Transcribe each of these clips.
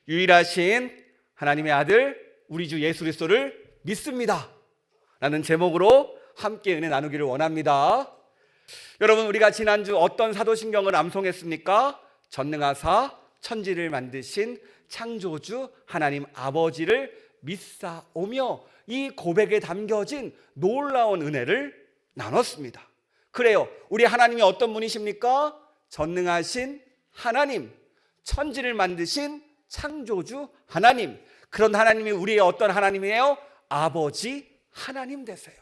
유일하신 하나님의 아들 우리 주 예수 그리스도를 믿습니다 라는 제목으로 함께 은혜 나누기를 원합니다. 여러분, 우리가 지난주 어떤 사도신경을 암송했습니까? 전능하사 천지를 만드신 창조주 하나님 아버지를 믿사오며, 이 고백에 담겨진 놀라운 은혜를 나눴습니다. 그래요, 우리 하나님이 어떤 분이십니까? 전능하신 하나님, 천지를 만드신 창조주 하나님, 그런 하나님이 우리의 어떤 하나님이에요? 아버지 하나님 되세요.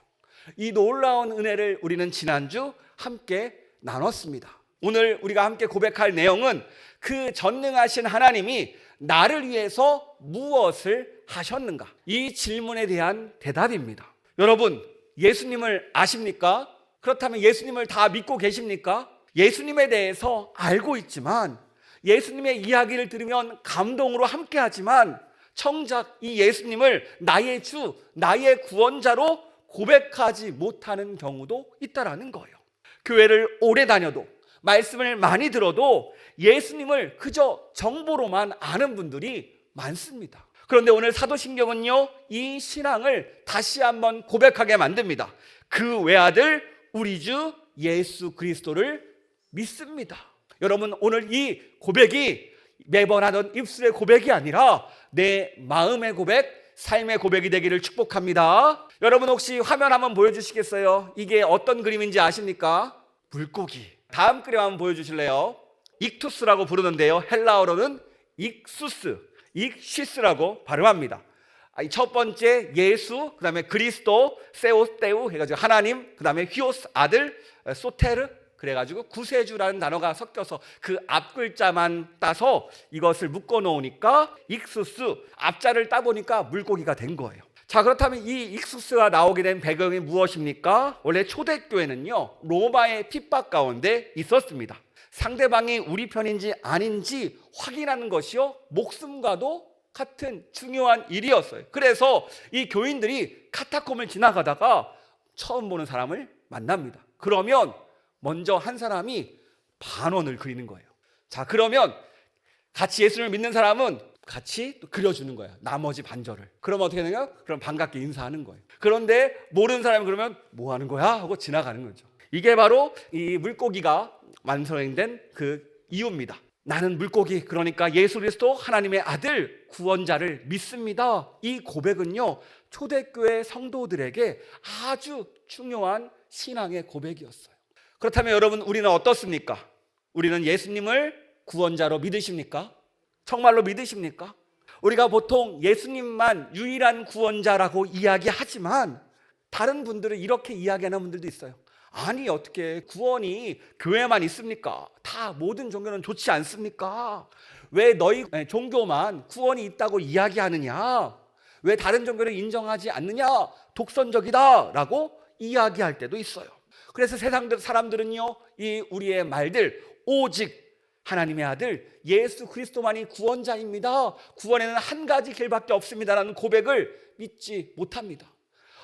이 놀라운 은혜를 우리는 지난주 함께 나눴습니다. 오늘 우리가 함께 고백할 내용은 그 전능하신 하나님이 나를 위해서 무엇을 하셨는가? 이 질문에 대한 대답입니다. 여러분, 예수님을 아십니까? 그렇다면 예수님을 다 믿고 계십니까? 예수님에 대해서 알고 있지만, 예수님의 이야기를 들으면 감동으로 함께하지만, 정작 이 예수님을 나의 주, 나의 구원자로 고백하지 못하는 경우도 있다라는 거예요. 교회를 오래 다녀도, 말씀을 많이 들어도 예수님을 그저 정보로만 아는 분들이 많습니다. 그런데 오늘 사도신경은요, 이 신앙을 다시 한번 고백하게 만듭니다. 그 외아들 우리 주 예수 그리스도를 믿습니다. 여러분, 오늘 이 고백이 매번 하던 입술의 고백이 아니라 내 마음의 고백, 삶의 고백이 되기를 축복합니다. 여러분, 혹시 화면 한번 보여주시겠어요? 이게 어떤 그림인지 아십니까? 물고기. 다음 그림 한번 보여주실래요? 익투스라고 부르는데요, 헬라어로는 익수스, 익시스라고 발음합니다. 첫 번째 예수, 그 다음에 그리스도, 세오테우 해가지고 하나님, 그 다음에 히오스 아들, 소테르, 그래가지고 구세주라는 단어가 섞여서 그 앞글자만 따서 이것을 묶어 놓으니까 익수스, 앞자를 따보니까 물고기가 된 거예요. 자, 그렇다면 이 익수스가 나오게 된 배경이 무엇입니까? 원래 초대교회는요, 로마의 핍박 가운데 있었습니다. 상대방이 우리 편인지 아닌지 확인하는 것이요, 목숨과도 같은 중요한 일이었어요. 그래서 이 교인들이 카타콤을 지나가다가 처음 보는 사람을 만납니다. 그러면 먼저 한 사람이 반원을 그리는 거예요. 자, 그러면 같이 예수를 믿는 사람은 같이 또 그려주는 거예요, 나머지 반절을. 그러면 어떻게 되냐? 그럼 반갑게 인사하는 거예요. 그런데 모르는 사람이 그러면 뭐 하는 거야? 하고 지나가는 거죠. 이게 바로 이 물고기가 완성된 그 이유입니다. 나는 물고기, 그러니까 예수 그리스도 하나님의 아들 구원자를 믿습니다. 이 고백은요, 초대교회 성도들에게 아주 중요한 신앙의 고백이었어요. 그렇다면 여러분, 우리는 어떻습니까? 우리는 예수님을 구원자로 믿으십니까? 정말로 믿으십니까? 우리가 보통 예수님만 유일한 구원자라고 이야기하지만, 다른 분들은 이렇게 이야기하는 분들도 있어요. 아니, 어떻게 구원이 교회만 있습니까? 다 모든 종교는 좋지 않습니까? 왜 너희 종교만 구원이 있다고 이야기하느냐? 왜 다른 종교를 인정하지 않느냐? 독선적이다 라고 이야기할 때도 있어요. 그래서 세상 사람들은요, 이 우리의 말들, 오직 하나님의 아들 예수 그리스도만이 구원자입니다, 구원에는 한 가지 길밖에 없습니다라는 고백을 믿지 못합니다.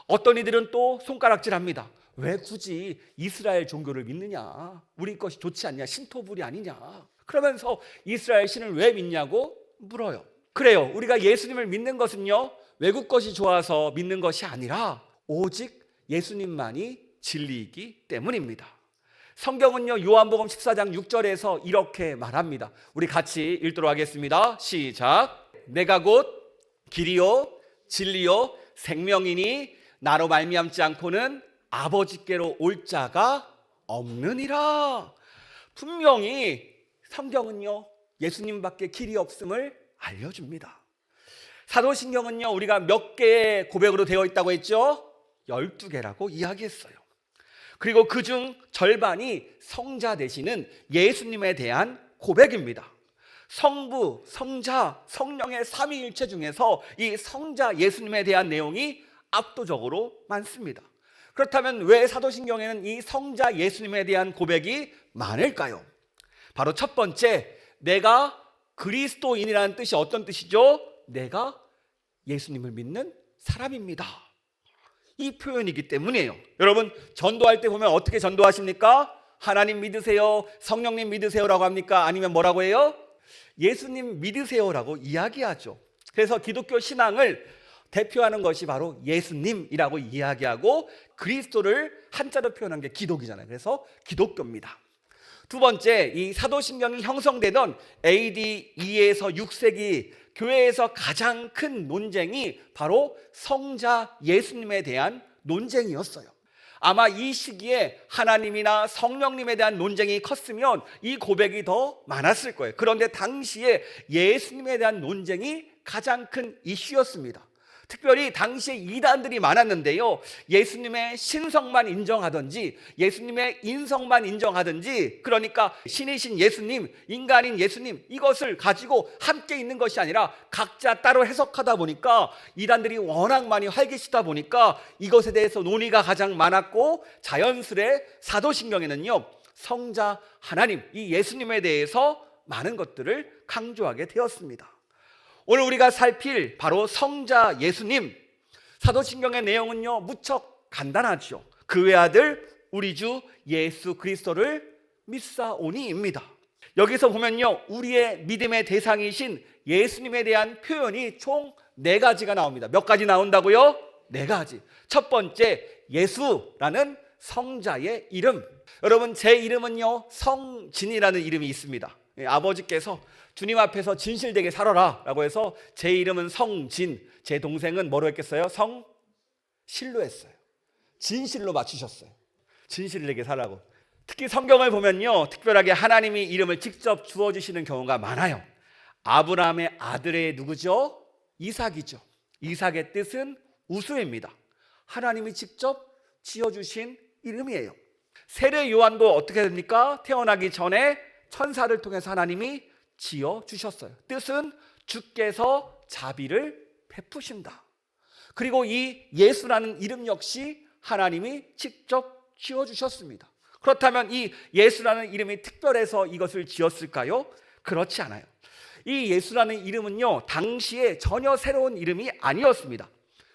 어떤 이들은 또 손가락질합니다. 왜 굳이 이스라엘 종교를 믿느냐? 우리 것이 좋지 않냐? 신토불이 아니냐? 그러면서 이스라엘 신을 왜 믿냐고 물어요. 그래요, 우리가 예수님을 믿는 것은요, 외국 것이 좋아서 믿는 것이 아니라 오직 예수님만이 진리이기 때문입니다. 성경은요, 요한복음 14장 6절에서 이렇게 말합니다. 우리 같이 읽도록 하겠습니다. 시작. 내가 곧 길이요 진리요 생명이니 나로 말미암지 않고는 아버지께로 올 자가 없느니라. 분명히 성경은요, 예수님밖에 길이 없음을 알려줍니다. 사도신경은요, 우리가 몇 개의 고백으로 되어 있다고 했죠? 12개라고 이야기했어요. 그리고 그중 절반이 성자 되시는 예수님에 대한 고백입니다. 성부, 성자, 성령의 삼위일체 중에서 이 성자 예수님에 대한 내용이 압도적으로 많습니다. 그렇다면 왜 사도신경에는 이 성자 예수님에 대한 고백이 많을까요? 바로 첫 번째, 내가 그리스도인이라는 뜻이 어떤 뜻이죠? 내가 예수님을 믿는 사람입니다, 이 표현이기 때문이에요. 여러분, 전도할 때 보면 어떻게 전도하십니까? 하나님 믿으세요, 성령님 믿으세요라고 합니까? 아니면 뭐라고 해요? 예수님 믿으세요라고 이야기하죠. 그래서 기독교 신앙을 대표하는 것이 바로 예수님이라고 이야기하고 그리스도를 한자로 표현한 게 기독이잖아요. 그래서 기독교입니다. 두 번째, 이 사도신경이 형성되던 AD 2에서 6세기 교회에서 가장 큰 논쟁이 바로 성자 예수님에 대한 논쟁이었어요. 아마 이 시기에 하나님이나 성령님에 대한 논쟁이 컸으면 이 고백이 더 많았을 거예요. 그런데 당시에 예수님에 대한 논쟁이 가장 큰 이슈였습니다. 특별히 당시에 이단들이 많았는데요, 예수님의 신성만 인정하든지 예수님의 인성만 인정하든지, 그러니까 신이신 예수님, 인간인 예수님, 이것을 가지고 함께 있는 것이 아니라 각자 따로 해석하다 보니까 이단들이 워낙 많이 활개치다 보니까 이것에 대해서 논의가 가장 많았고, 자연스레 사도신경에는요 성자 하나님, 이 예수님에 대해서 많은 것들을 강조하게 되었습니다. 오늘 우리가 살필 바로 성자 예수님, 사도신경의 내용은요 무척 간단하죠. 그 외아들 우리 주 예수 그리스도를 믿사오니입니다. 여기서 보면요, 우리의 믿음의 대상이신 예수님에 대한 표현이 총 4가지가 나옵니다. 몇 가지 나온다고요? 4가지. 첫 번째, 예수라는 성자의 이름. 여러분, 제 이름은요 성진이라는 이름이 있습니다. 아버지께서 주님 앞에서 진실되게 살아라 라고 해서 제 이름은 성진, 제 동생은 뭐로 했겠어요? 성실로 했어요. 진실로 맞추셨어요. 진실되게 살라고. 특히 성경을 보면요, 특별하게 하나님이 이름을 직접 주어주시는 경우가 많아요. 아브라함의 아들의 누구죠? 이삭이죠. 이삭의 뜻은 우수입니다. 하나님이 직접 지어주신 이름이에요. 세례 요한도 어떻게 됩니까? 태어나기 전에 천사를 통해서 하나님이 지어주셨어요. 뜻은 주께서 자비를 베푸신다. 그리고 이 예수라는 이름 역시 하나님이 직접 지어주셨습니다. 그렇다면 이 예수라는 이름이 특별해서 이것을 지었을까요? 그렇지 않아요. 이 예수라는 이름은요 당시에 전혀 새로운 이름이 아니었습니다.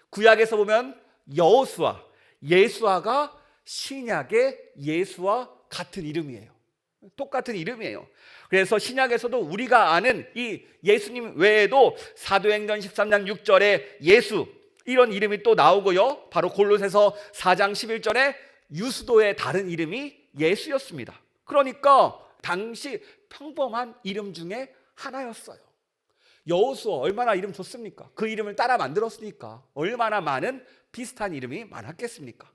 구약에서 보면 여호수아, 예수아가 신약의 예수와 같은 이름이에요. 똑같은 이름이에요. 그래서 신약에서도 우리가 아는 이 예수님 외에도 사도행전 13장 6절에 예수, 이런 이름이 또 나오고요, 바로 골로새서 4장 11절에 유수도의 다른 이름이 예수였습니다. 그러니까 당시 평범한 이름 중에 하나였어요. 여호수아 얼마나 이름 좋습니까? 그 이름을 따라 만들었으니까 얼마나 많은 비슷한 이름이 많았겠습니까?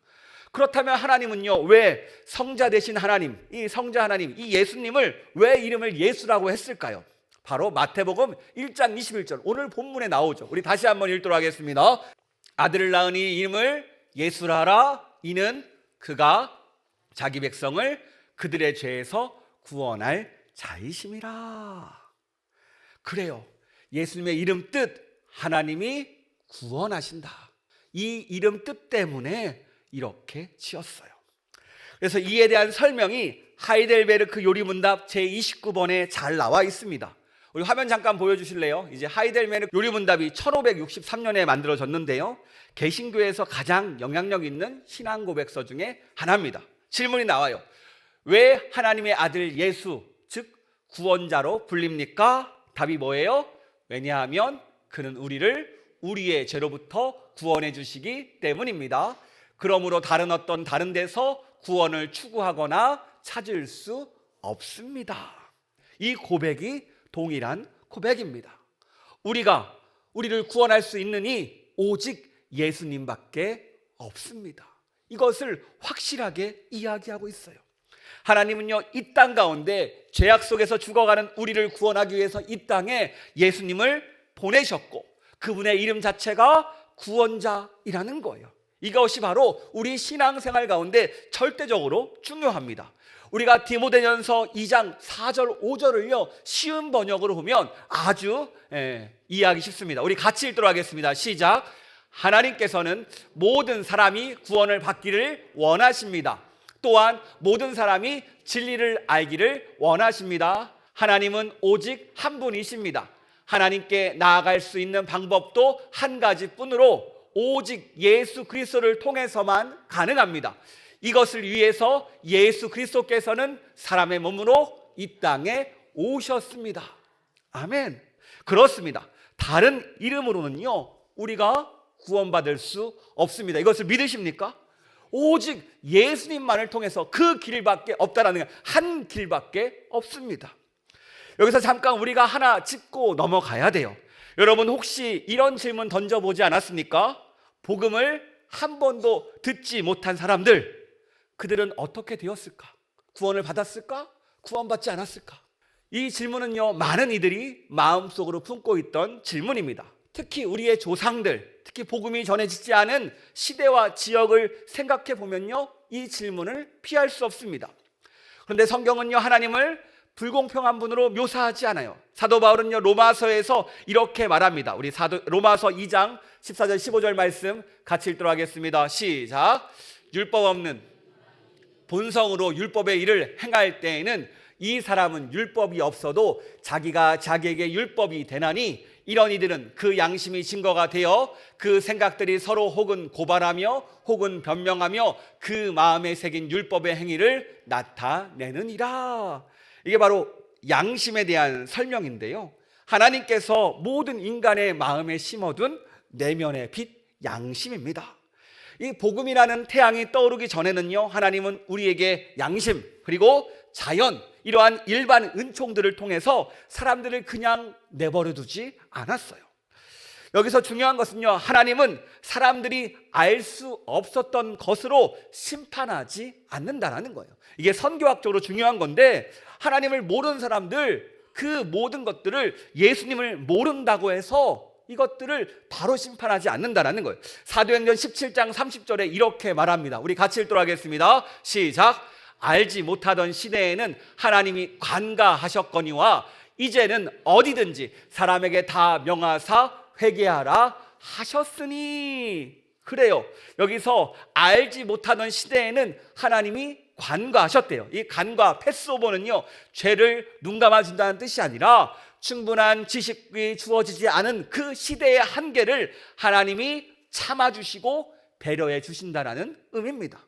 그렇다면 하나님은요, 왜 성자 되신 하나님, 이 성자 하나님, 이 예수님을 왜 이름을 예수라고 했을까요? 바로 마태복음 1장 21절, 오늘 본문에 나오죠. 우리 다시 한번 읽도록 하겠습니다. 아들을 낳으니 이름을 예수라 하라. 이는 그가 자기 백성을 그들의 죄에서 구원할 자이심이라. 그래요. 예수님의 이름 뜻, 하나님이 구원하신다. 이 이름 뜻 때문에 이렇게 지었어요. 그래서 이에 대한 설명이 하이델베르크 요리문답 제29번에 잘 나와 있습니다. 우리 화면 잠깐 보여주실래요? 이제 하이델베르크 요리문답이 1563년에 만들어졌는데요, 개신교에서 가장 영향력 있는 신앙 고백서 중에 하나입니다. 질문이 나와요. 왜 하나님의 아들 예수, 즉 구원자로 불립니까? 답이 뭐예요? 왜냐하면 그는 우리를 우리의 죄로부터 구원해 주시기 때문입니다. 그러므로 다른 데서 구원을 추구하거나 찾을 수 없습니다. 이 고백이 동일한 고백입니다. 우리를 구원할 수 있는 이 오직 예수님밖에 없습니다. 이것을 확실하게 이야기하고 있어요. 하나님은요, 이 땅 가운데 죄악 속에서 죽어가는 우리를 구원하기 위해서 이 땅에 예수님을 보내셨고, 그분의 이름 자체가 구원자이라는 거예요. 이것이 바로 우리 신앙생활 가운데 절대적으로 중요합니다. 우리가 디모데전서 2장 4절 5절을요 쉬운 번역으로 보면 아주 이해하기 쉽습니다. 우리 같이 읽도록 하겠습니다. 시작. 하나님께서는 모든 사람이 구원을 받기를 원하십니다. 또한 모든 사람이 진리를 알기를 원하십니다. 하나님은 오직 한 분이십니다. 하나님께 나아갈 수 있는 방법도 한 가지뿐으로 오직 예수 그리스도를 통해서만 가능합니다. 이것을 위해서 예수 그리스도께서는 사람의 몸으로 이 땅에 오셨습니다. 아멘. 그렇습니다. 다른 이름으로는요, 우리가 구원받을 수 없습니다. 이것을 믿으십니까? 오직 예수님만을 통해서 그 길밖에 없다라는 거예요. 한 길밖에 없습니다. 여기서 잠깐 우리가 하나 짚고 넘어가야 돼요. 여러분 혹시 이런 질문 던져보지 않았습니까? 복음을 한 번도 듣지 못한 사람들, 그들은 어떻게 되었을까? 구원을 받았을까? 구원받지 않았을까? 이 질문은요, 많은 이들이 마음속으로 품고 있던 질문입니다. 특히 우리의 조상들, 특히 복음이 전해지지 않은 시대와 지역을 생각해 보면요, 이 질문을 피할 수 없습니다. 그런데 성경은요, 하나님을 불공평한 분으로 묘사하지 않아요. 사도 바울은요, 로마서에서 이렇게 말합니다. 우리 로마서 2장 14절 15절 말씀 같이 읽도록 하겠습니다. 시작. 율법 없는 본성으로 율법의 일을 행할 때에는 이 사람은 율법이 없어도 자기가 자기에게 율법이 되나니 이런 이들은 그 양심이 증거가 되어 그 생각들이 서로 혹은 고발하며 혹은 변명하며 그 마음에 새긴 율법의 행위를 나타내느니라. 이게 바로 양심에 대한 설명인데요, 하나님께서 모든 인간의 마음에 심어둔 내면의 빛, 양심입니다. 이 복음이라는 태양이 떠오르기 전에는요, 하나님은 우리에게 양심 그리고 자연, 이러한 일반 은총들을 통해서 사람들을 그냥 내버려 두지 않았어요. 여기서 중요한 것은요, 하나님은 사람들이 알 수 없었던 것으로 심판하지 않는다는 거예요. 이게 선교학적으로 중요한 건데, 하나님을 모르는 사람들, 그 모든 것들을 예수님을 모른다고 해서 이것들을 바로 심판하지 않는다는 거예요. 사도행전 17장 30절에 이렇게 말합니다. 우리 같이 읽도록 하겠습니다. 시작. 알지 못하던 시대에는 하나님이 관가하셨거니와 이제는 어디든지 사람에게 다 명하사 회개하라 하셨으니. 그래요, 여기서 알지 못하던 시대에는 하나님이 관가하셨대요. 이 관가, 패스오버는요, 죄를 눈감아준다는 뜻이 아니라 충분한 지식이 주어지지 않은 그 시대의 한계를 하나님이 참아주시고 배려해 주신다는 의미입니다.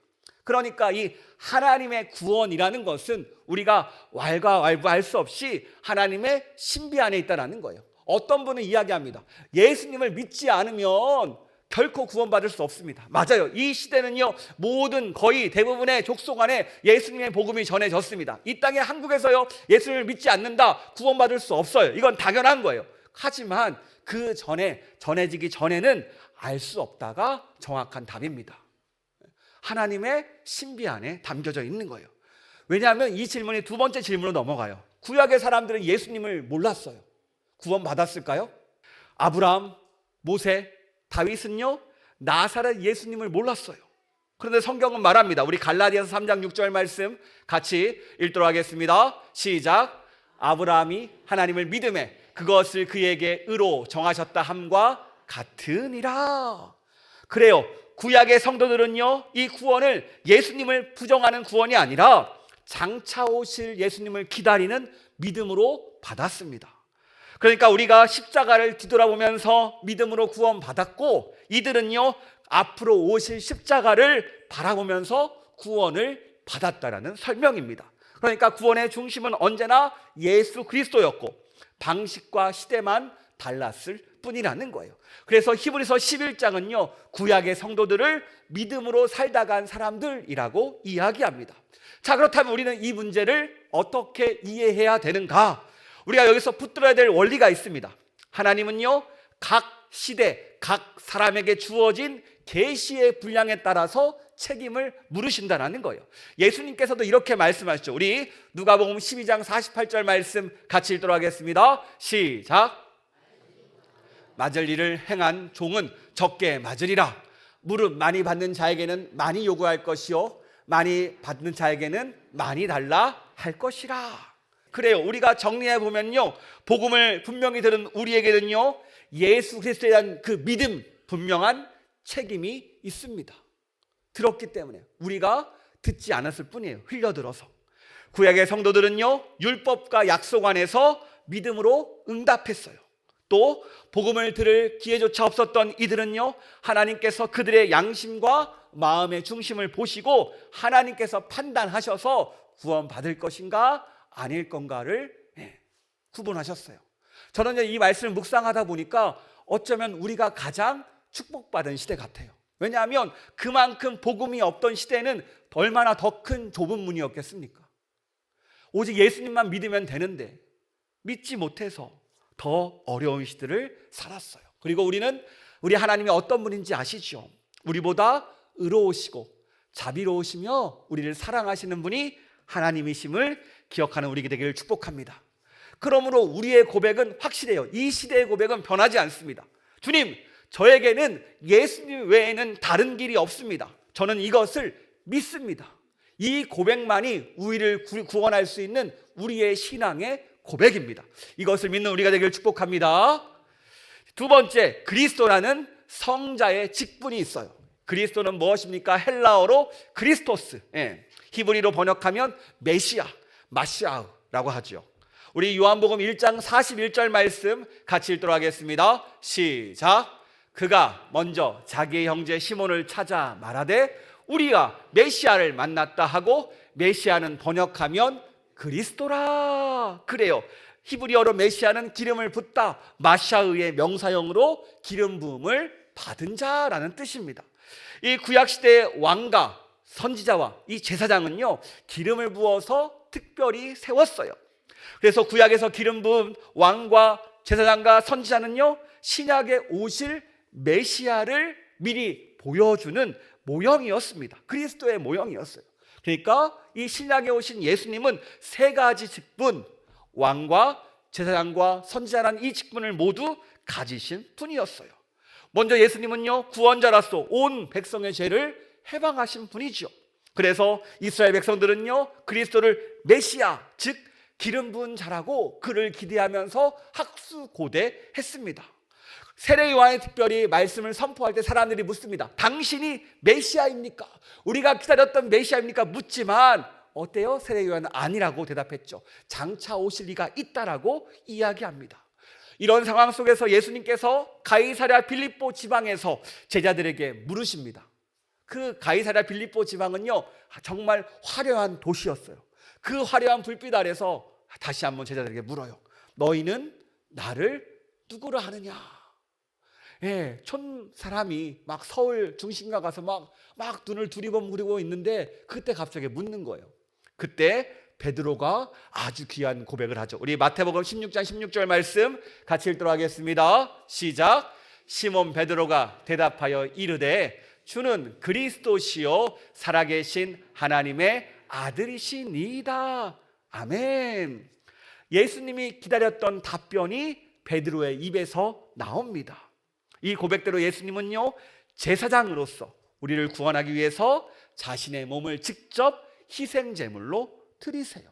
그러니까 이 하나님의 구원이라는 것은 우리가 왈가왈부할 수 없이 하나님의 신비 안에 있다는 거예요. 어떤 분은 이야기합니다. 예수님을 믿지 않으면 결코 구원받을 수 없습니다. 맞아요. 이 시대는요, 모든 거의 대부분의 족속 안에 예수님의 복음이 전해졌습니다. 이 땅에 한국에서요, 예수님을 믿지 않는다, 구원받을 수 없어요. 이건 당연한 거예요. 하지만 그 전에, 전해지기 전에는 알 수 없다가 정확한 답입니다. 하나님의 신비 안에 담겨져 있는 거예요. 왜냐하면 이 질문이 두 번째 질문으로 넘어가요. 구약의 사람들은 예수님을 몰랐어요. 구원받았을까요? 아브라함, 모세, 다윗은요, 나사렛 예수님을 몰랐어요. 그런데 성경은 말합니다. 우리 갈라디아서 3장 6절 말씀 같이 읽도록 하겠습니다. 시작. 아브라함이 하나님을 믿음에 그것을 그에게 의로 정하셨다 함과 같으니라. 그래요, 구약의 성도들은요, 이 구원을 예수님을 부정하는 구원이 아니라 장차 오실 예수님을 기다리는 믿음으로 받았습니다. 그러니까 우리가 십자가를 뒤돌아보면서 믿음으로 구원받았고, 이들은요, 앞으로 오실 십자가를 바라보면서 구원을 받았다라는 설명입니다. 그러니까 구원의 중심은 언제나 예수 그리스도였고 방식과 시대만 달랐을 뿐이라는 거예요. 그래서 히브리서 11장은요, 구약의 성도들을 믿음으로 살다 간 사람들이라고 이야기합니다. 자, 그렇다면 우리는 이 문제를 어떻게 이해해야 되는가? 우리가 여기서 붙들어야 될 원리가 있습니다. 하나님은요, 각 시대, 각 사람에게 주어진 계시의 분량에 따라서 책임을 물으신다는 거예요. 예수님께서도 이렇게 말씀하시죠. 우리 누가복음 12장 48절 말씀 같이 읽도록 하겠습니다. 시작. 맞을 일을 행한 종은 적게 맞으리라. 무릎 많이 받는 자에게는 많이 요구할 것이요, 많이 받는 자에게는 많이 달라 할 것이라. 그래요, 우리가 정리해 보면요, 복음을 분명히 들은 우리에게는요, 예수 그리스도에 대한 그 믿음, 분명한 책임이 있습니다. 들었기 때문에 우리가 듣지 않았을 뿐이에요. 흘려들어서. 구약의 성도들은요, 율법과 약속 안에서 믿음으로 응답했어요. 또 복음을 들을 기회조차 없었던 이들은요, 하나님께서 그들의 양심과 마음의 중심을 보시고 하나님께서 판단하셔서 구원받을 것인가 아닐 건가를 구분하셨어요. 저는 이 말씀을 묵상하다 보니까 어쩌면 우리가 가장 축복받은 시대 같아요. 왜냐하면 그만큼 복음이 없던 시대는 얼마나 더 큰 좁은 문이었겠습니까? 오직 예수님만 믿으면 되는데 믿지 못해서 더 어려운 시대를 살았어요. 그리고 우리 하나님이 어떤 분인지 아시죠? 우리보다 의로우시고 자비로우시며 우리를 사랑하시는 분이 하나님이심을 기억하는 우리에게 되기를 축복합니다. 그러므로 우리의 고백은 확실해요. 이 시대의 고백은 변하지 않습니다. 주님, 저에게는 예수님 외에는 다른 길이 없습니다. 저는 이것을 믿습니다. 이 고백만이 우리를 구원할 수 있는 우리의 신앙의 고백입니다. 이것을 믿는 우리가 되기를 축복합니다. 두 번째, 그리스도라는 성자의 직분이 있어요. 그리스도는 무엇입니까? 헬라어로 크리스토스, 히브리로 번역하면 메시아, 마시아라고 하죠. 우리 요한복음 1장 41절 말씀 같이 읽도록 하겠습니다. 시작. 그가 먼저 자기의 형제 시몬을 찾아 말하되 우리가 메시아를 만났다 하고, 메시아는 번역하면 그리스도라 그래요. 히브리어로 메시아는 기름을 붓다, 마샤의의 명사형으로 기름 부음을 받은 자라는 뜻입니다. 이 구약시대의 왕과 선지자와 이 제사장은요, 기름을 부어서 특별히 세웠어요. 그래서 구약에서 기름 부은 왕과 제사장과 선지자는요, 신약에 오실 메시아를 미리 보여주는 모형이었습니다. 그리스도의 모형이었어요. 그러니까 이 신약에 오신 예수님은 세 가지 직분, 왕과 제사장과 선지자라는 이 직분을 모두 가지신 분이었어요. 먼저 예수님은요, 구원자로서 온 백성의 죄를 해방하신 분이죠. 그래서 이스라엘 백성들은요, 그리스도를 메시아, 즉 기름 부은 자라고 그를 기대하면서 학수고대했습니다. 세례 요한이 특별히 말씀을 선포할 때 사람들이 묻습니다. 당신이 메시아입니까? 우리가 기다렸던 메시아입니까? 묻지만 어때요? 세례 요한은 아니라고 대답했죠. 장차 오실 리가 있다라고 이야기합니다. 이런 상황 속에서 예수님께서 가이사랴 빌립보 지방에서 제자들에게 물으십니다. 그 가이사랴 빌립보 지방은요, 정말 화려한 도시였어요. 그 화려한 불빛 아래서 다시 한번 제자들에게 물어요. 너희는 나를 누구라 하느냐? 촌 사람이 막 서울 중심가 가서 막 눈을 두리번거리고 있는데 그때 갑자기 묻는 거예요. 그때 베드로가 아주 귀한 고백을 하죠. 우리 마태복음 16장 16절 말씀 같이 읽도록 하겠습니다. 시작. 시몬 베드로가 대답하여 이르되 주는 그리스도시요 살아계신 하나님의 아들이시니이다. 아멘. 예수님이 기다렸던 답변이 베드로의 입에서 나옵니다. 이 고백대로 예수님은요, 제사장으로서 우리를 구원하기 위해서 자신의 몸을 직접 희생제물로 드리세요.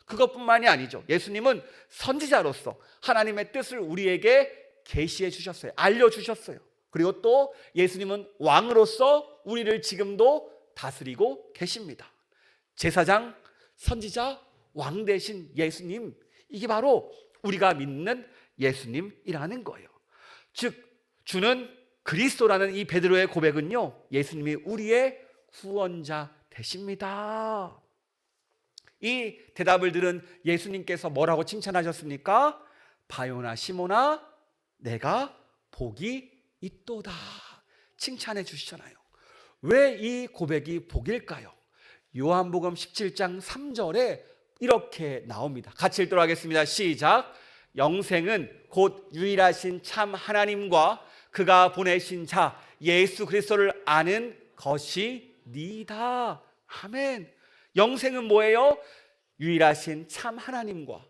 그것뿐만이 아니죠. 예수님은 선지자로서 하나님의 뜻을 우리에게 계시해 주셨어요. 알려주셨어요. 그리고 또 예수님은 왕으로서 우리를 지금도 다스리고 계십니다. 제사장, 선지자, 왕 대신 예수님, 이게 바로 우리가 믿는 예수님이라는 거예요. 즉 주는 그리스도라는 이 베드로의 고백은요, 예수님이 우리의 구원자 되십니다. 이 대답을 들은 예수님께서 뭐라고 칭찬하셨습니까? 바요나 시몬아, 내가 복이 있도다 칭찬해 주시잖아요. 왜 이 고백이 복일까요? 요한복음 17장 3절에 이렇게 나옵니다. 같이 읽도록 하겠습니다. 시작. 영생은 곧 유일하신 참 하나님과 그가 보내신 자 예수 그리스도를 아는 것이니이다. 아멘. 영생은 뭐예요? 유일하신 참 하나님과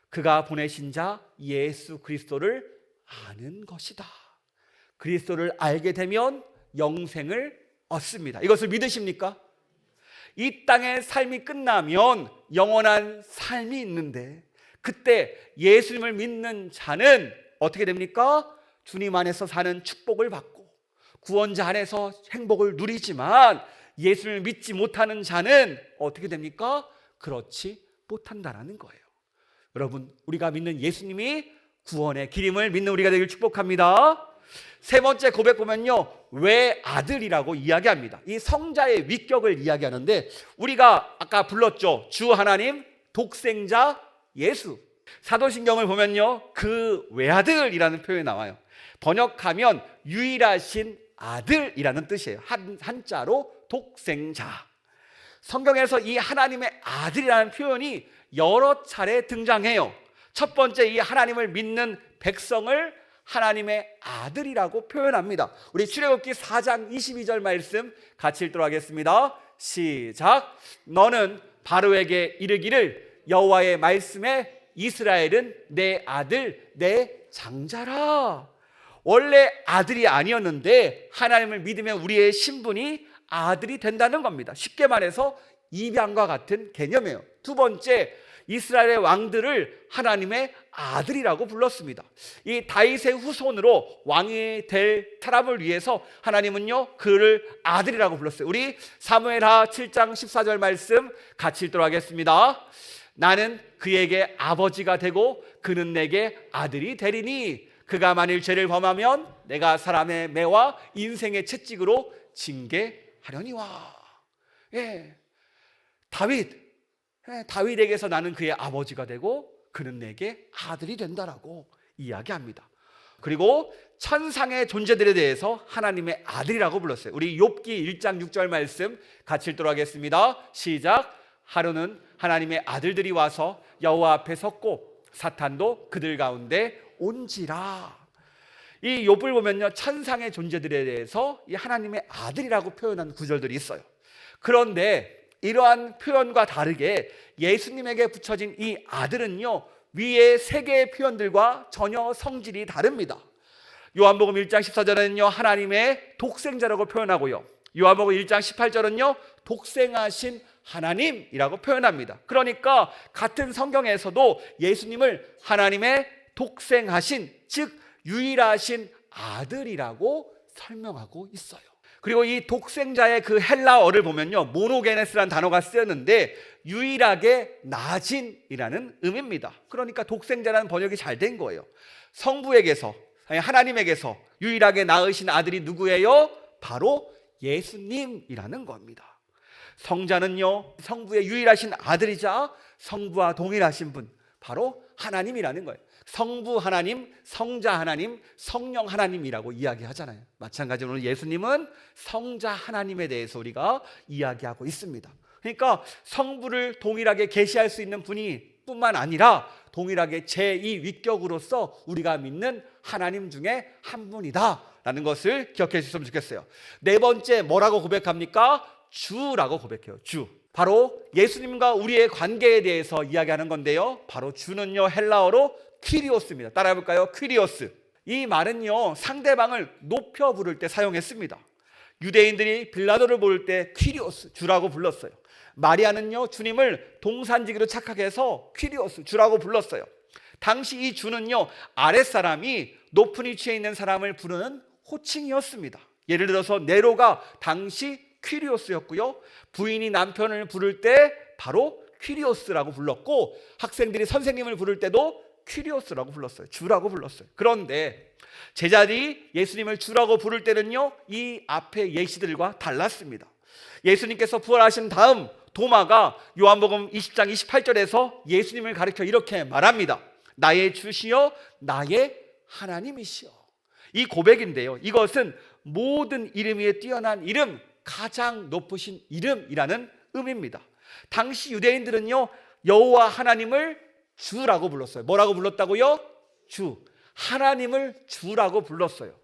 그가 보내신 자 예수 그리스도를 아는 것이다. 그리스도를 알게 되면 영생을 얻습니다. 이것을 믿으십니까? 이 땅의 삶이 끝나면 영원한 삶이 있는데, 그때 예수님을 믿는 자는 어떻게 됩니까? 주님 안에서 사는 축복을 받고 구원자 안에서 행복을 누리지만, 예수님을 믿지 못하는 자는 어떻게 됩니까? 그렇지 못한다라는 거예요. 여러분, 우리가 믿는 예수님이 구원의 길임을 믿는 우리가 되길 축복합니다. 세 번째 고백 보면요, 왜 아들이라고 이야기합니다. 이 성자의 위격을 이야기하는데, 우리가 아까 불렀죠. 주 하나님, 독생자 예수, 사도신경을 보면요, 그 외아들이라는 표현이 나와요. 번역하면 유일하신 아들이라는 뜻이에요. 한자로 독생자. 성경에서 이 하나님의 아들이라는 표현이 여러 차례 등장해요. 첫 번째, 이 하나님을 믿는 백성을 하나님의 아들이라고 표현합니다. 우리 출애굽기 4장 22절 말씀 같이 읽도록 하겠습니다. 시작. 너는 바로에게 이르기를 여호와의 말씀에 이스라엘은 내 아들 내 장자라. 원래 아들이 아니었는데 하나님을 믿으면 우리의 신분이 아들이 된다는 겁니다. 쉽게 말해서 입양과 같은 개념이에요. 두 번째, 이스라엘의 왕들을 하나님의 아들이라고 불렀습니다. 이 다윗의 후손으로 왕이 될 사람을 위해서 하나님은요, 그를 아들이라고 불렀어요. 우리 사무엘하 7장 14절 말씀 같이 읽도록 하겠습니다. 나는 그에게 아버지가 되고 그는 내게 아들이 되리니 그가 만일 죄를 범하면 내가 사람의 매와 인생의 채찍으로 징계하려니와. 예, 다윗에게서 나는 그의 아버지가 되고 그는 내게 아들이 된다라고 이야기합니다. 그리고 천상의 존재들에 대해서 하나님의 아들이라고 불렀어요. 우리 욥기 1장 6절 말씀 같이 읽도록 하겠습니다. 시작. 하루는 하나님의 아들들이 와서 여호와 앞에 섰고 사탄도 그들 가운데 온지라. 이 욥을 보면요, 천상의 존재들에 대해서 이 하나님의 아들이라고 표현한 구절들이 있어요. 그런데 이러한 표현과 다르게 예수님에게 붙여진 이 아들은요, 위의 세 개의 표현들과 전혀 성질이 다릅니다. 요한복음 1장 14절에는요 하나님의 독생자라고 표현하고요, 요한복음 1장 18절은요 독생하신 하나님이라고 표현합니다. 그러니까 같은 성경에서도 예수님을 하나님의 독생하신, 즉 유일하신 아들이라고 설명하고 있어요. 그리고 이 독생자의 그 헬라어를 보면요, 모노게네스라는 단어가 쓰였는데 유일하게 나진이라는 의미입니다. 그러니까 독생자라는 번역이 잘 된 거예요. 성부에게서, 하나님에게서 유일하게 낳으신 아들이 누구예요? 바로 예수님이라는 겁니다. 성자는요, 성부의 유일하신 아들이자 성부와 동일하신 분, 바로 하나님이라는 거예요. 성부 하나님, 성자 하나님, 성령 하나님이라고 이야기하잖아요. 마찬가지로 오늘 예수님은 성자 하나님에 대해서 우리가 이야기하고 있습니다. 그러니까 성부를 동일하게 계시할 수 있는 분이 뿐만 아니라 동일하게 제2 위격으로서 우리가 믿는 하나님 중에 한 분이다 라는 것을 기억해 주셨으면 좋겠어요. 네 번째, 뭐라고 고백합니까? 주라고 고백해요. 주. 바로 예수님과 우리의 관계에 대해서 이야기하는 건데요, 바로 주는요 헬라어로 퀴리오스입니다. 따라해 볼까요? 퀴리오스. 이 말은요 상대방을 높여 부를 때 사용했습니다. 유대인들이 빌라도를 부를 때 퀴리오스, 주라고 불렀어요. 마리아는요 주님을 동산지기로 착각해서 퀴리오스, 주라고 불렀어요. 당시 이 주는요 아랫사람이 높은 위치에 있는 사람을 부르는 호칭이었습니다. 예를 들어서 네로가 당시 퀴리오스였고요, 부인이 남편을 부를 때 바로 퀴리오스라고 불렀고, 학생들이 선생님을 부를 때도 퀴리오스라고 불렀어요. 주라고 불렀어요. 그런데 제자들이 예수님을 주라고 부를 때는요 이 앞의 예시들과 달랐습니다. 예수님께서 부활하신 다음 도마가 요한복음 20장 28절에서 예수님을 가리켜 이렇게 말합니다. 나의 주시여 나의 하나님이시여. 이 고백인데요, 이것은 모든 이름 위에 뛰어난 이름, 가장 높으신 이름이라는 의미입니다. 당시 유대인들은요 여호와 하나님을 주라고 불렀어요. 뭐라고 불렀다고요? 주. 하나님을 주라고 불렀어요.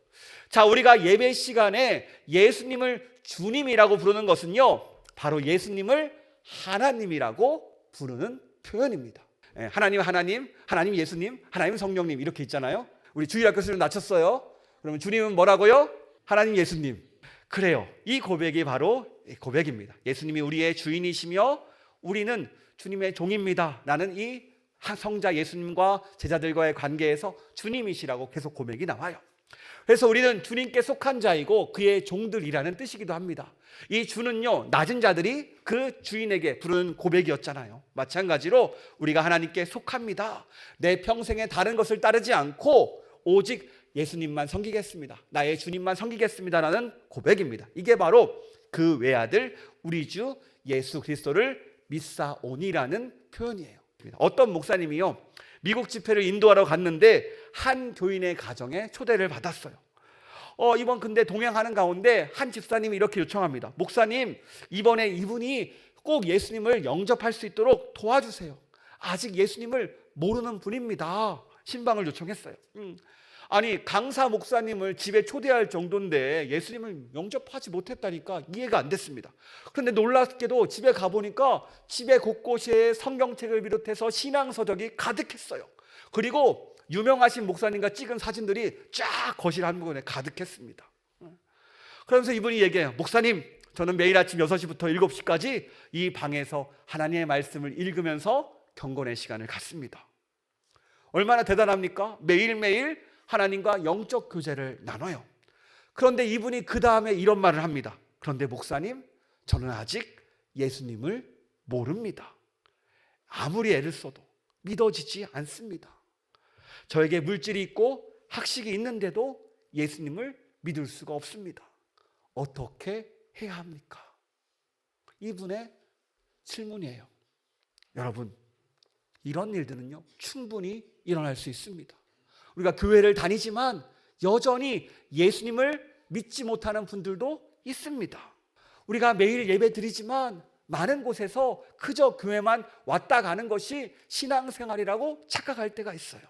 자, 우리가 예배 시간에 예수님을 주님이라고 부르는 것은요 바로 예수님을 하나님이라고 부르는 표현입니다. 하나님 하나님, 하나님 예수님, 하나님 성령님 이렇게 있잖아요. 우리 주일학교 수련 낮췄어요. 그러면 주님은 뭐라고요? 하나님 예수님. 그래요. 이 고백이 바로 고백입니다. 예수님이 우리의 주인이시며 우리는 주님의 종입니다 라는 이 성자 예수님과 제자들과의 관계에서 주님이시라고 계속 고백이 나와요. 그래서 우리는 주님께 속한 자이고 그의 종들이라는 뜻이기도 합니다. 이 주는요 낮은 자들이 그 주인에게 부르는 고백이었잖아요. 마찬가지로 우리가 하나님께 속합니다. 내 평생에 다른 것을 따르지 않고 오직 예수님만 섬기겠습니다, 나의 주님만 섬기겠습니다라는 고백입니다. 이게 바로 그 외아들 우리 주 예수 그리스도를 믿사오니라는 표현이에요. 어떤 목사님이요 미국 집회를 인도하러 갔는데 한 교인의 가정에 초대를 받았어요. 이번 근데 동행하는 가운데 한 집사님이 이렇게 요청합니다. 목사님, 이번에 이분이 꼭 예수님을 영접할 수 있도록 도와주세요. 아직 예수님을 모르는 분입니다. 신방을 요청했어요. 아니, 강사 목사님을 집에 초대할 정도인데 예수님을 영접하지 못했다니까 이해가 안 됐습니다. 그런데 놀랍게도 집에 가보니까 집에 곳곳에 성경책을 비롯해서 신앙서적이 가득했어요. 그리고 유명하신 목사님과 찍은 사진들이 쫙 거실 한복에 가득했습니다. 그러면서 이분이 얘기해요. 목사님, 저는 매일 아침 6시부터 7시까지 이 방에서 하나님의 말씀을 읽으면서 경건의 시간을 갖습니다. 얼마나 대단합니까? 매일매일 하나님과 영적 교제를 나눠요. 그런데 이분이 그 다음에 이런 말을 합니다. 그런데 목사님, 저는 아직 예수님을 모릅니다. 아무리 애를 써도 믿어지지 않습니다. 저에게 물질이 있고 학식이 있는데도 예수님을 믿을 수가 없습니다. 어떻게 해야 합니까? 이분의 질문이에요. 여러분, 이런 일들은요, 충분히 일어날 수 있습니다. 우리가 교회를 다니지만 여전히 예수님을 믿지 못하는 분들도 있습니다. 우리가 매일 예배 드리지만 많은 곳에서 그저 교회만 왔다 가는 것이 신앙생활이라고 착각할 때가 있어요.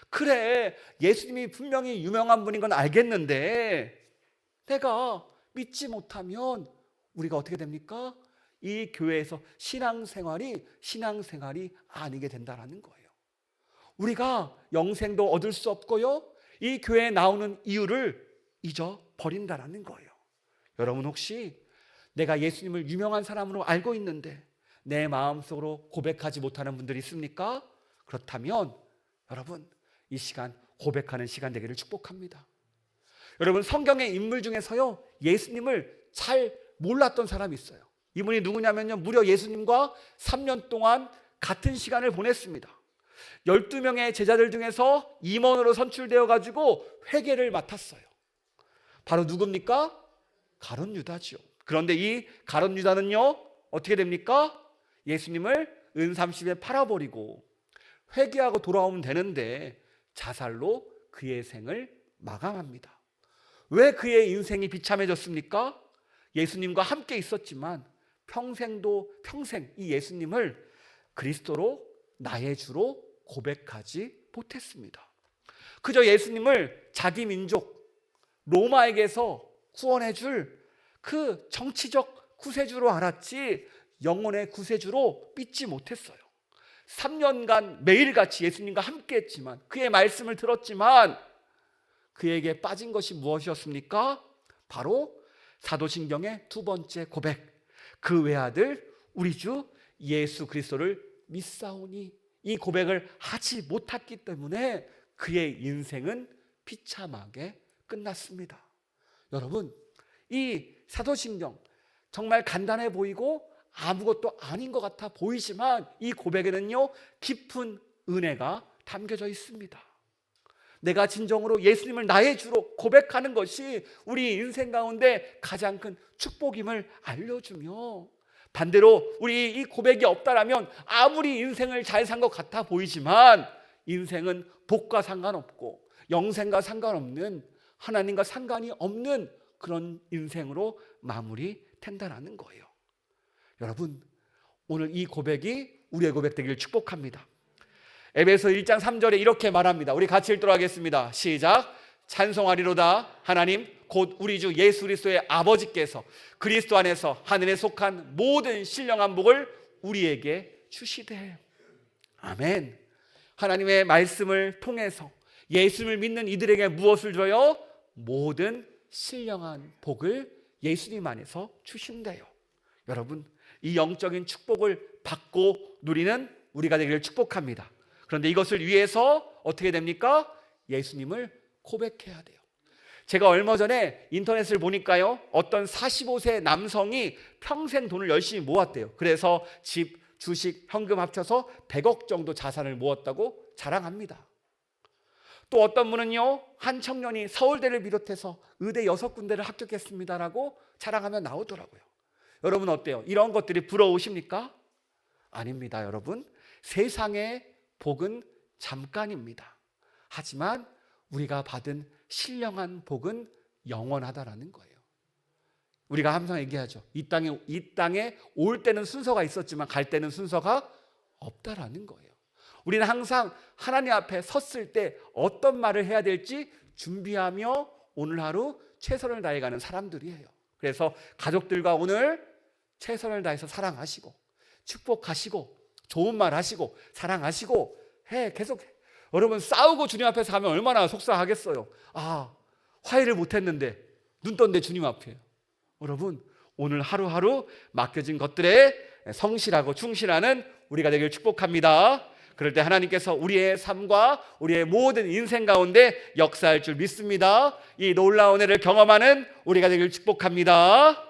그래, 예수님이 분명히 유명한 분인 건 알겠는데 내가 믿지 못하면 우리가 어떻게 됩니까? 이 교회에서 신앙생활이 아니게 된다는 거예요. 우리가 영생도 얻을 수 없고요, 이 교회에 나오는 이유를 잊어버린다는 거예요. 여러분, 혹시 내가 예수님을 유명한 사람으로 알고 있는데 내 마음속으로 고백하지 못하는 분들이 있습니까? 그렇다면 여러분, 이 시간 고백하는 시간 되기를 축복합니다. 여러분, 성경의 인물 중에서요, 예수님을 잘 몰랐던 사람이 있어요. 이분이 누구냐면요, 무려 예수님과 3년 동안 같은 시간을 보냈습니다. 12명의 제자들 중에서 임원으로 선출되어 가지고 회계를 맡았어요. 바로 누굽니까? 가룟 유다죠. 그런데 이 가룟 유다는요, 어떻게 됩니까? 예수님을 은30에 팔아버리고 회개하고 돌아오면 되는데 자살로 그의 생을 마감합니다. 왜 그의 인생이 비참해졌습니까? 예수님과 함께 있었지만 평생 이 예수님을 그리스도로 나의 주로 고백하지 못했습니다. 그저 예수님을 자기 민족 로마에게서 구원해 줄 그 정치적 구세주로 알았지 영혼의 구세주로 믿지 못했어요. 3년간 매일같이 예수님과 함께 했지만, 그의 말씀을 들었지만 그에게 빠진 것이 무엇이었습니까? 바로 사도신경의 두 번째 고백, 그 외아들 우리 주 예수 그리스도를 믿사오니, 이 고백을 하지 못했기 때문에 그의 인생은 비참하게 끝났습니다. 여러분, 이 사도신경 정말 간단해 보이고 아무것도 아닌 것 같아 보이지만 이 고백에는요, 깊은 은혜가 담겨져 있습니다. 내가 진정으로 예수님을 나의 주로 고백하는 것이 우리 인생 가운데 가장 큰 축복임을 알려주며, 반대로 우리 이 고백이 없다라면 아무리 인생을 잘 산 것 같아 보이지만 인생은 복과 상관없고 영생과 상관없는, 하나님과 상관이 없는 그런 인생으로 마무리된다는 거예요. 여러분, 오늘 이 고백이 우리의 고백 되기를 축복합니다. 에베소 1장 3절에 이렇게 말합니다. 우리 같이 읽도록 하겠습니다. 시작. 찬송하리로다 하나님 곧 우리 주 예수 그리스도의 아버지께서 그리스도 안에서 하늘에 속한 모든 신령한 복을 우리에게 주시되. 아멘. 하나님의 말씀을 통해서 예수를 믿는 이들에게 무엇을 줘요? 모든 신령한 복을 예수님 안에서 주신대요. 여러분, 이 영적인 축복을 받고 누리는 우리가 되기를 축복합니다. 그런데 이것을 위해서 어떻게 됩니까? 예수님을 고백해야 돼요. 제가 얼마 전에 인터넷을 보니까요, 어떤 45세 남성이 평생 돈을 열심히 모았대요. 그래서 집, 주식, 현금 합쳐서 100억 정도 자산을 모았다고 자랑합니다. 또 어떤 분은요, 한 청년이 서울대를 비롯해서 의대 6군데를 합격했습니다라고 자랑하며 나오더라고요. 여러분 어때요? 이런 것들이 부러우십니까? 아닙니다, 여러분. 세상의 복은 잠깐입니다. 하지만 우리가 받은 신령한 복은 영원하다라는 거예요. 우리가 항상 얘기하죠. 이 땅에 올 때는 순서가 있었지만 갈 때는 순서가 없다라는 거예요. 우리는 항상 하나님 앞에 섰을 때 어떤 말을 해야 될지 준비하며 오늘 하루 최선을 다해가는 사람들이에요. 그래서 가족들과 오늘 최선을 다해서 사랑하시고 축복하시고 좋은 말 하시고 사랑하시고 계속 여러분 싸우고 주님 앞에서 가면 얼마나 속상하겠어요. 화해를 못했는데 눈 떴는데 주님 앞이에요. 여러분 오늘 하루하루 맡겨진 것들에 성실하고 충실하는 우리가 되길 축복합니다. 그럴 때 하나님께서 우리의 삶과 우리의 모든 인생 가운데 역사할 줄 믿습니다. 이 놀라운 은혜를 경험하는 우리가 되길 축복합니다.